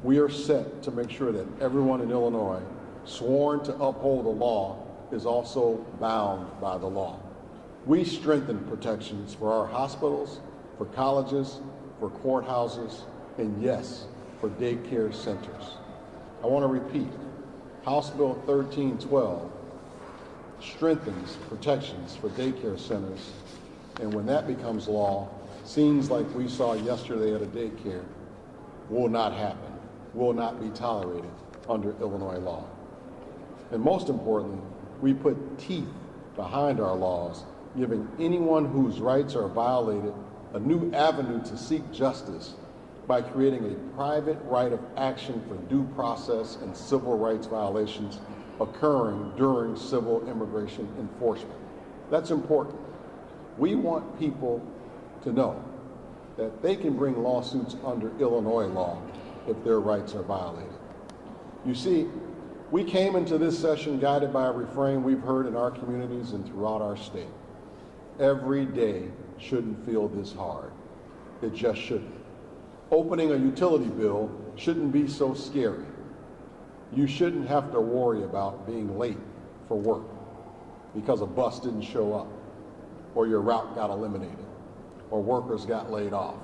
We are set to make sure that everyone in Illinois sworn to uphold the law is also bound by the law. We strengthen protections for our hospitals, for colleges, for courthouses, and yes, for daycare centers. I want to repeat, House Bill 1312 strengthens protections for daycare centers, and when that becomes law, scenes like we saw yesterday at a daycare will not happen, will not be tolerated under Illinois law. And most importantly, we put teeth behind our laws, giving anyone whose rights are violated a new avenue to seek justice by creating a private right of action for due process and civil rights violations occurring during civil immigration enforcement. That's important. We want people to know that they can bring lawsuits under Illinois law if their rights are violated. You see, we came into this session guided by a refrain we've heard in our communities and throughout our state. Every day shouldn't feel this hard. It just shouldn't. Opening a utility bill shouldn't be so scary. You shouldn't have to worry about being late for work because a bus didn't show up, or your route got eliminated, or workers got laid off.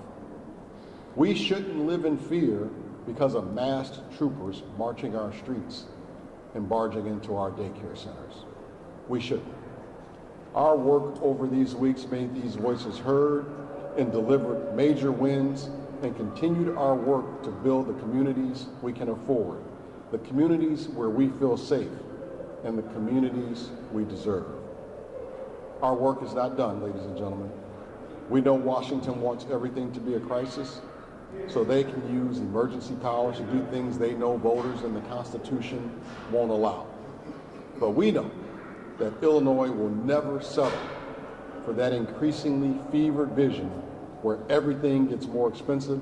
We shouldn't live in fear because of masked troopers marching our streets and barging into our daycare centers. We shouldn't. Our work over these weeks made these voices heard and delivered major wins and continued our work to build the communities we can afford, the communities where we feel safe, and the communities we deserve. Our work is not done, ladies and gentlemen. We know Washington wants everything to be a crisis, so they can use emergency powers to do things they know voters and the Constitution won't allow. But we know that Illinois will never settle for that increasingly fevered vision where everything gets more expensive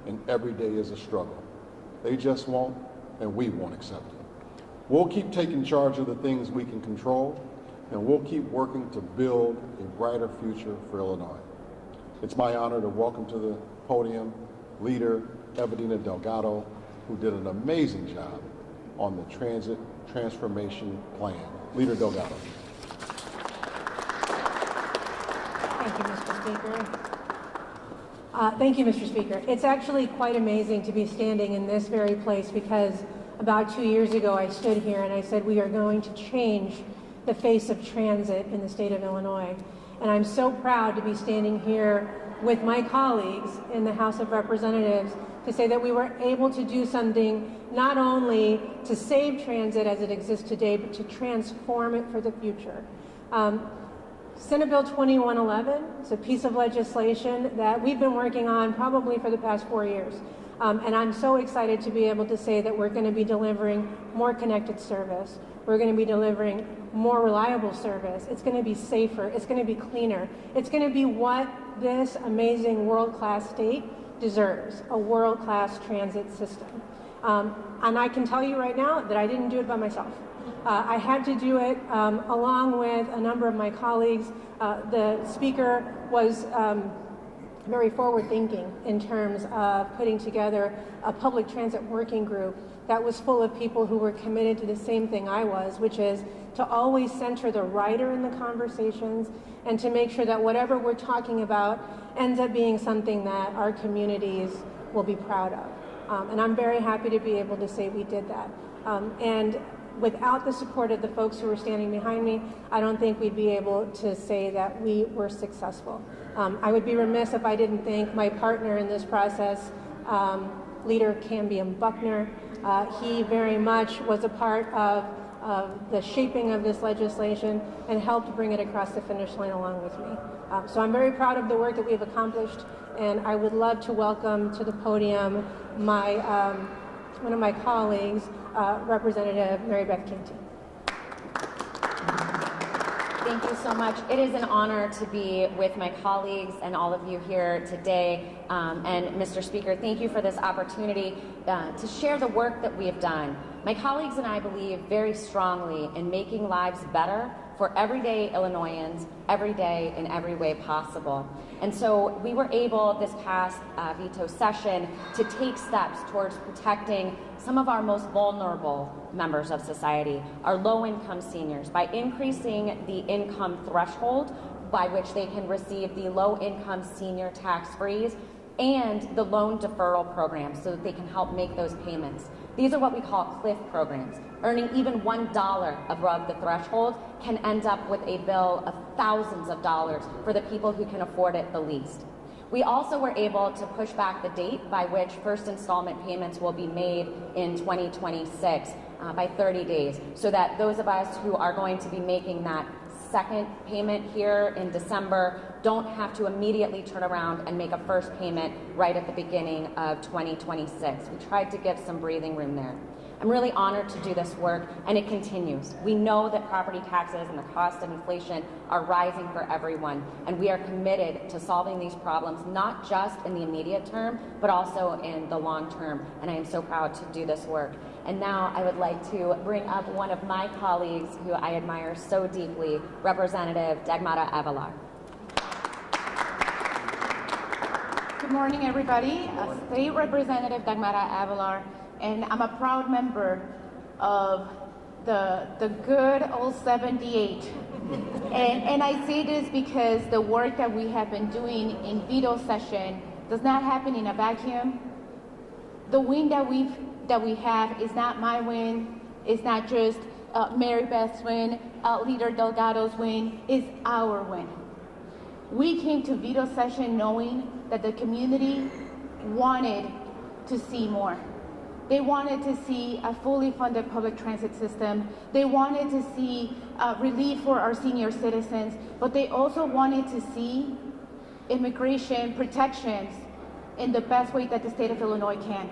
and every day is a struggle. They just won't, and we won't accept it. We'll keep taking charge of the things we can control, and we'll keep working to build a brighter future for Illinois. It's my honor to welcome to the podium Leader Evelina Delgado, who did an amazing job on the Transit Transformation Plan. Leader Delgado. Thank you, Mr. Speaker. Thank you, Mr. Speaker. It's actually quite amazing to be standing in this very place because about 2 years ago I stood here and I said we are going to change the face of transit in the state of Illinois. And I'm so proud to be standing here with my colleagues in the House of Representatives to say that we were able to do something not only to save transit as it exists today, but to transform it for the future. Senate Bill 2111 is a piece of legislation that we've been working on probably for the past 4 years. And I'm so excited to be able to say that we're going to be delivering more connected service. We're going to be delivering more reliable service. It's going to be safer. It's going to be cleaner. It's going to be what this amazing world-class state deserves, a world-class transit system. And I can tell you right now that I didn't do it by myself. I had to do it along with a number of my colleagues. The speaker was very forward-thinking in terms of putting together a public transit working group that was full of people who were committed to the same thing I was, which is to always center the rider in the conversations and to make sure that whatever we're talking about ends up being something that our communities will be proud of. And I'm very happy to be able to say we did that. And without the support of the folks who were standing behind me, I don't think we'd be able to say that we were successful. I would be remiss if I didn't thank my partner in this process, Leader Cambium Buckner. He very much was a part of the shaping of this legislation and helped bring it across the finish line along with me. So I'm very proud of the work that we've accomplished, and I would love to welcome to the podium one of my colleagues, Representative Mary Beth Kinty. Thank you so much. It is an honor to be with my colleagues and all of you here today. And Mr. Speaker, thank you for this opportunity to share the work that we have done. My colleagues and I believe very strongly in making lives better for everyday Illinoisans, every day in every way possible. And so we were able this past veto session to take steps towards protecting some of our most vulnerable members of society, our low-income seniors, by increasing the income threshold by which they can receive the low-income senior tax freeze and the loan deferral program so that they can help make those payments. These are what we call cliff programs. Earning even $1 above the threshold can end up with a bill of thousands of dollars for the people who can afford it the least. We also were able to push back the date by which first installment payments will be made in 2026 by 30 days, so that those of us who are going to be making that second payment here in December don't have to immediately turn around and make a first payment right at the beginning of 2026. We tried to give some breathing room there. I'm really honored to do this work, and it continues. We know that property taxes and the cost of inflation are rising for everyone, and we are committed to solving these problems, not just in the immediate term, but also in the long term, and I am so proud to do this work. And now I would like to bring up one of my colleagues who I admire so deeply, Representative Dagmara Avelar. Good morning, everybody. State Representative Dagmara Avelar, and I'm a proud member of the good old 78. And I say this because the work that we have been doing in veto session does not happen in a vacuum. The win that we have is not my win. It's not just Mary Beth's win, Leader Delgado's win. It's our win. We came to veto session knowing that the community wanted to see more. They wanted to see a fully funded public transit system. They wanted to see relief for our senior citizens, but they also wanted to see immigration protections in the best way that the state of Illinois can.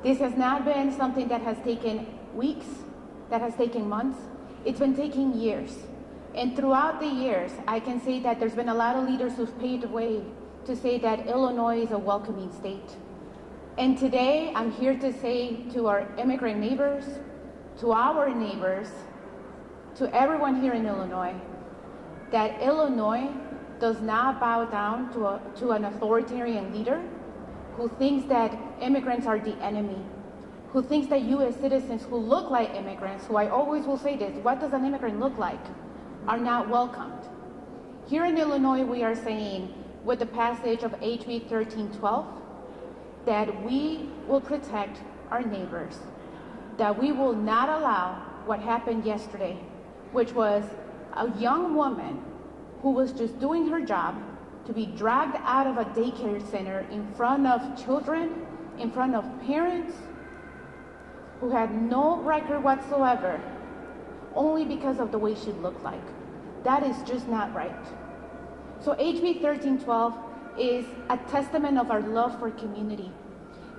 This has not been something that has taken weeks, that has taken months. It's been taking years. And throughout the years, I can say that there's been a lot of leaders who've paved the way to say that Illinois is a welcoming state. And today, I'm here to say to our immigrant neighbors, to our neighbors, to everyone here in Illinois, that Illinois does not bow down to an authoritarian leader who thinks that immigrants are the enemy, who thinks that U.S. citizens who look like immigrants, who I always will say this, what does an immigrant look like, are not welcomed. Here in Illinois, we are saying, with the passage of HB 1312, that we will protect our neighbors, that we will not allow what happened yesterday, which was a young woman who was just doing her job to be dragged out of a daycare center in front of children, in front of parents who had no record whatsoever, only because of the way she looked like. That is just not right. So HB 1312 is a testament of our love for community.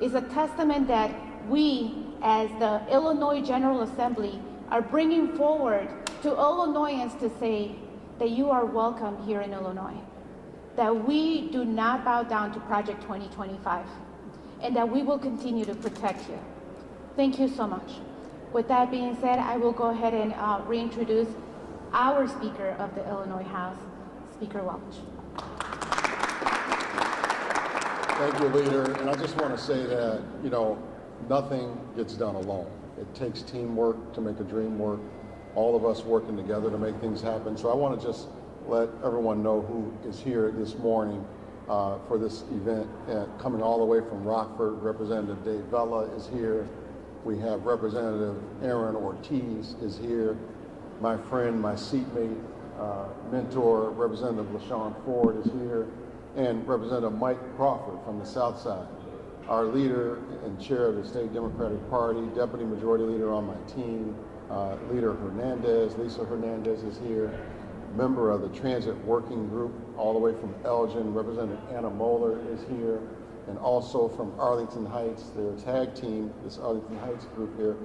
It's a testament that we, as the Illinois General Assembly, are bringing forward to Illinoisans to say that you are welcome here in Illinois, that we do not bow down to Project 2025, and that we will continue to protect you. Thank you so much. With that being said, I will go ahead and reintroduce our Speaker of the Illinois House, Speaker Welch. Thank you, Leader. And I just want to say that, nothing gets done alone. It takes teamwork to make a dream work, all of us working together to make things happen. So I want to just let everyone know who is here this morning for this event. Coming all the way from Rockford, Representative Dave Vella is here. We have Representative Aaron Ortiz is here. My friend, my seatmate, mentor, Representative LaShawn Ford is here. And Representative Mike Crawford from the South Side, our leader and chair of the State Democratic Party, Deputy Majority Leader on my team, Leader Hernandez, Lisa Hernandez is here, member of the Transit Working Group all the way from Elgin, Representative Anna Moeller is here, and also from Arlington Heights, their tag team, this Arlington Heights group here,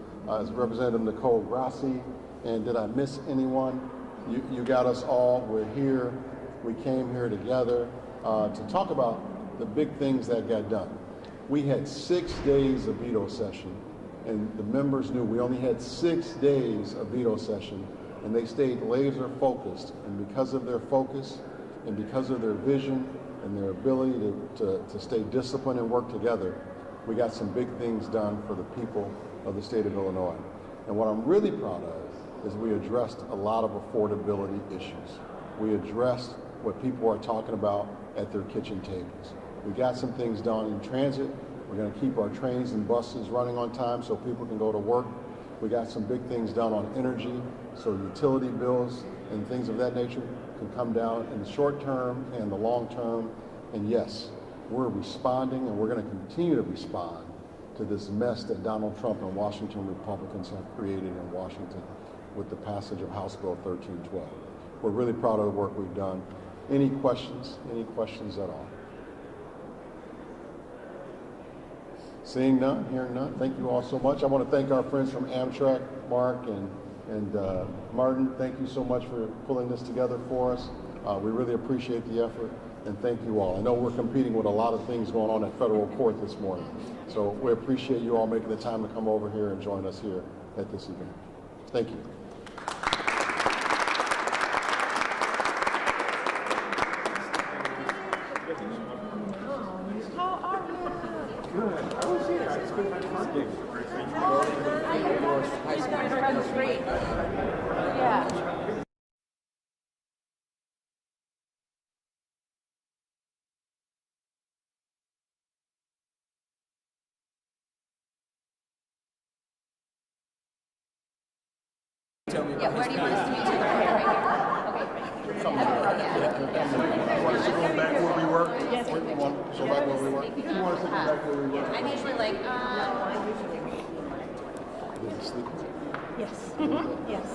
is Representative Nicole Grassi. And did I miss anyone? You got us all. We're here. We came here together to talk about the big things that got done. We had 6 days of veto session, and the members knew we only had 6 days of veto session, and they stayed laser focused. And because of their focus and because of their vision and their ability to stay disciplined and work together, we got some big things done for the people of the state of Illinois. And what I'm really proud of is we addressed a lot of affordability issues. We addressed what people are talking about at their kitchen tables. We got some things done in transit. We're going to keep our trains and buses running on time so people can go to work. We got some big things done on energy, so utility bills and things of that nature can come down in the short term and the long term. And yes, we're responding, and we're going to continue to respond to this mess that Donald Trump and Washington Republicans have created in Washington with the passage of House Bill 1312. We're really proud of the work we've done. Any questions? Any questions at all? Seeing none, hearing none, thank you all so much. I want to thank our friends from Amtrak, Mark and Martin. Thank you so much for pulling this together for us. We really appreciate the effort, and thank you all. I know we're competing with a lot of things going on at federal court this morning, so we appreciate you all making the time to come over here and join us here at this event. Thank you. Yeah, where do you want us to meet you? Right here? Okay, right. You want us to go back where we were? Yes. You want to go back where we were? You want us to go back where we were? I'm usually like, Did you sleep? Yes. Yes.